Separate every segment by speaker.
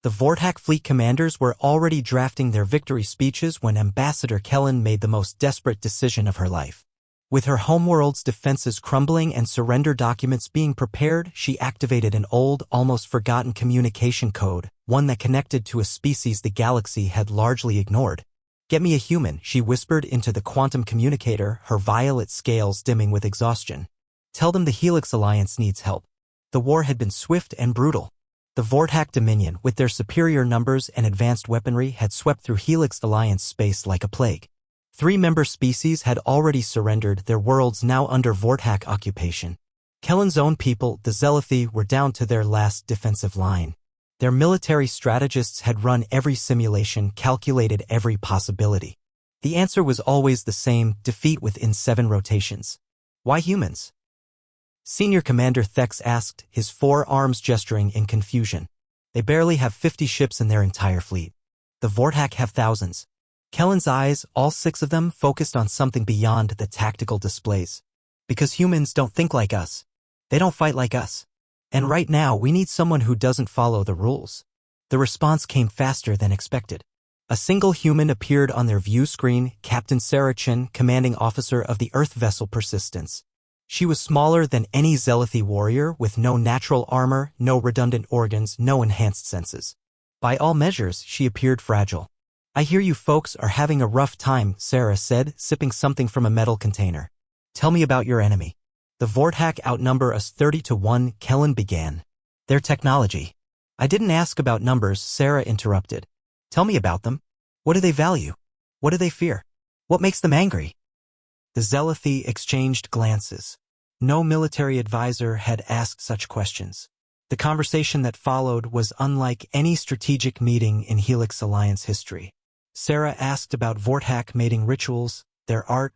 Speaker 1: The Vortak fleet commanders were already drafting their victory speeches when Ambassador Kellen made the most desperate decision of her life. With her homeworld's defenses crumbling and surrender documents being prepared, she activated an old, almost forgotten communication code, one that connected to a species the galaxy had largely ignored. "Get me a human," she whispered into the quantum communicator, her violet scales dimming with exhaustion. "Tell them the Helix Alliance needs help." The war had been swift and brutal. The Vortak Dominion, with their superior numbers and advanced weaponry, had swept through Helix Alliance space like a plague. 3 member species had already surrendered, their worlds now under Vortak occupation. Kellen's own people, the Scifi, were down to their last defensive line. Their military strategists had run every simulation, calculated every possibility. The answer was always the same: defeat within 7 rotations. Why humans? Senior Commander Thex asked, his 4 arms gesturing in confusion. They barely have 50 ships in their entire fleet. The Vortak have thousands. Kellen's eyes, all 6 of them, focused on something beyond the tactical displays. Because humans don't think like us. They don't fight like us. And right now, we need someone who doesn't follow the rules. The response came faster than expected. A single human appeared on their view screen, Captain Sarah Chen, commanding officer of the Earth vessel Persistence. She was smaller than any Scifi warrior, with no natural armor, no redundant organs, no enhanced senses. By all measures, she appeared fragile. "I hear you folks are having a rough time," Sarah said, sipping something from a metal container. "Tell me about your enemy." "The Vortak outnumber us 30-1, Kellen began. "Their technology." "I didn't ask about numbers," Sarah interrupted. "Tell me about them. What do they value? What do they fear? What makes them angry?" The Scifi exchanged glances. No military advisor had asked such questions. The conversation that followed was unlike any strategic meeting in Helix Alliance history. Sarah asked about Vortak mating rituals, their art,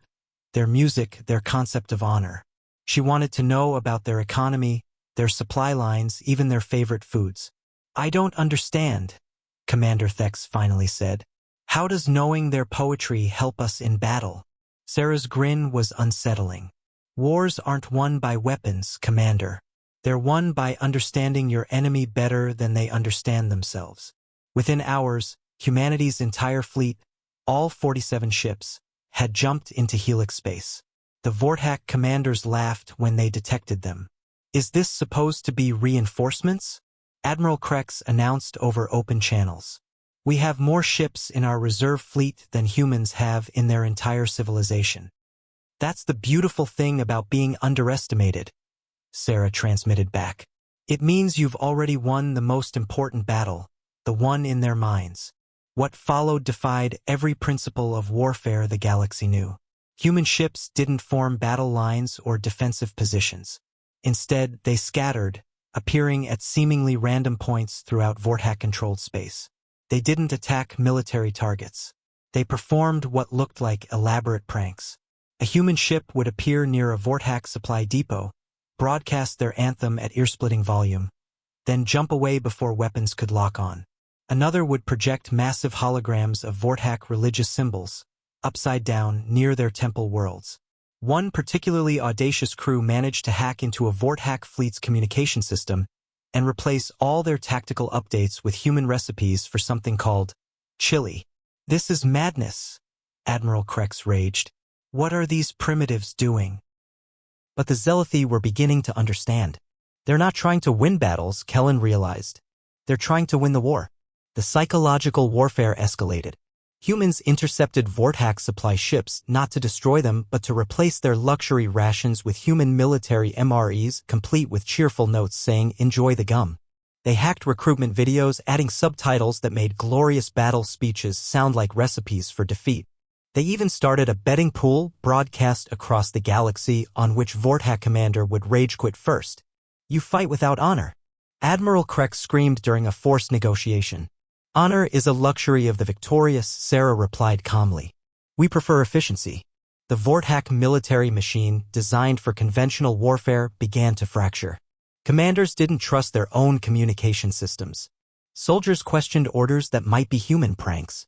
Speaker 1: their music, their concept of honor. She wanted to know about their economy, their supply lines, even their favorite foods. "I don't understand," Commander Thex finally said. "How does knowing their poetry help us in battle?" Sarah's grin was unsettling. "Wars aren't won by weapons, Commander. They're won by understanding your enemy better than they understand themselves." Within hours, humanity's entire fleet, all 47 ships, had jumped into Helix space. The Vortak commanders laughed when they detected them. "Is this supposed to be reinforcements?" Admiral Krex announced over open channels. "We have more ships in our reserve fleet than humans have in their entire civilization." "That's the beautiful thing about being underestimated," Sarah transmitted back. "It means you've already won the most important battle, the one in their minds." What followed defied every principle of warfare the galaxy knew. Human ships didn't form battle lines or defensive positions. Instead, they scattered, appearing at seemingly random points throughout Vortak-controlled space. They didn't attack military targets. They performed what looked like elaborate pranks. A human ship would appear near a Vortak supply depot, broadcast their anthem at ear-splitting volume, then jump away before weapons could lock on. Another would project massive holograms of Vortak religious symbols, upside down, near their temple worlds. One particularly audacious crew managed to hack into a Vortak fleet's communication system and replace all their tactical updates with human recipes for something called chili. "This is madness," Admiral Krex raged. "What are these primitives doing?" But the Scifi were beginning to understand. They're not trying to win battles, Kellen realized. They're trying to win the war. The psychological warfare escalated. Humans intercepted Vortak supply ships not to destroy them but to replace their luxury rations with human military MREs complete with cheerful notes saying, "Enjoy the gum." They hacked recruitment videos, adding subtitles that made glorious battle speeches sound like recipes for defeat. They even started a betting pool broadcast across the galaxy on which Vortak commander would rage quit first. "You fight without honor," Admiral Krex screamed during a forced negotiation. "Honor is a luxury of the victorious," Sarah replied calmly. "We prefer efficiency." The Vortak military machine, designed for conventional warfare, began to fracture. Commanders didn't trust their own communication systems. Soldiers questioned orders that might be human pranks.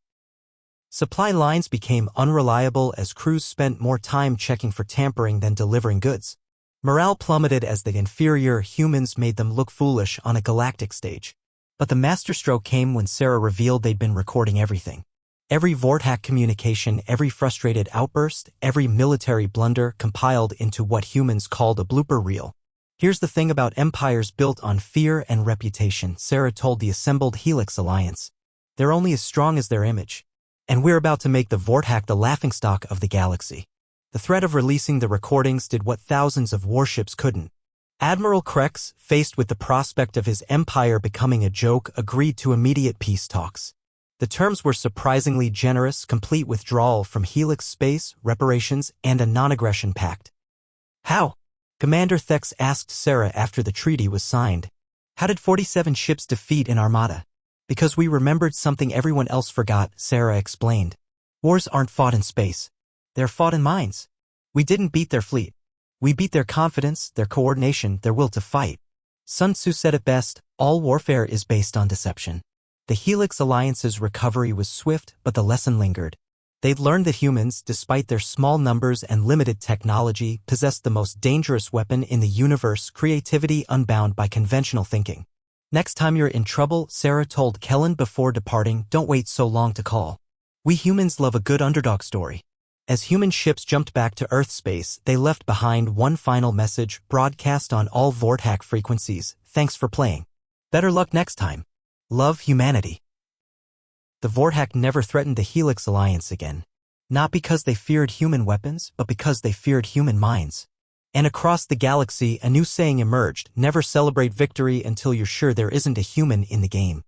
Speaker 1: Supply lines became unreliable as crews spent more time checking for tampering than delivering goods. Morale plummeted as the inferior humans made them look foolish on a galactic stage. But the masterstroke came when Sarah revealed they'd been recording everything. Every Vorthack communication, every frustrated outburst, every military blunder compiled into what humans called a blooper reel. Here's the thing about empires built on fear and reputation, Sarah told the assembled Helix Alliance. They're only as strong as their image. And we're about to make the Vorthack the laughingstock of the galaxy. The threat of releasing the recordings did what thousands of warships couldn't. Admiral Krex, faced with the prospect of his empire becoming a joke, agreed to immediate peace talks. The terms were surprisingly generous, complete withdrawal from Helix space, reparations, and a non-aggression pact. How? Commander Thex asked Sarah after the treaty was signed. How did 47 ships defeat an armada? Because we remembered something everyone else forgot, Sarah explained. Wars aren't fought in space. They're fought in minds. We didn't beat their fleet. We beat their confidence, their coordination, their will to fight. Sun Tzu said it best, all warfare is based on deception. The Helix Alliance's recovery was swift, but the lesson lingered. They'd learned that humans, despite their small numbers and limited technology, possessed the most dangerous weapon in the universe, creativity unbound by conventional thinking. Next time you're in trouble, Sarah told Kellen before departing, don't wait so long to call. We humans love a good underdog story. As human ships jumped back to Earth space, they left behind one final message, broadcast on all Vorthack frequencies. Thanks for playing. Better luck next time. Love, humanity. The Vorthack never threatened the Helix Alliance again. Not because they feared human weapons, but because they feared human minds. And across the galaxy, a new saying emerged, never celebrate victory until you're sure there isn't a human in the game.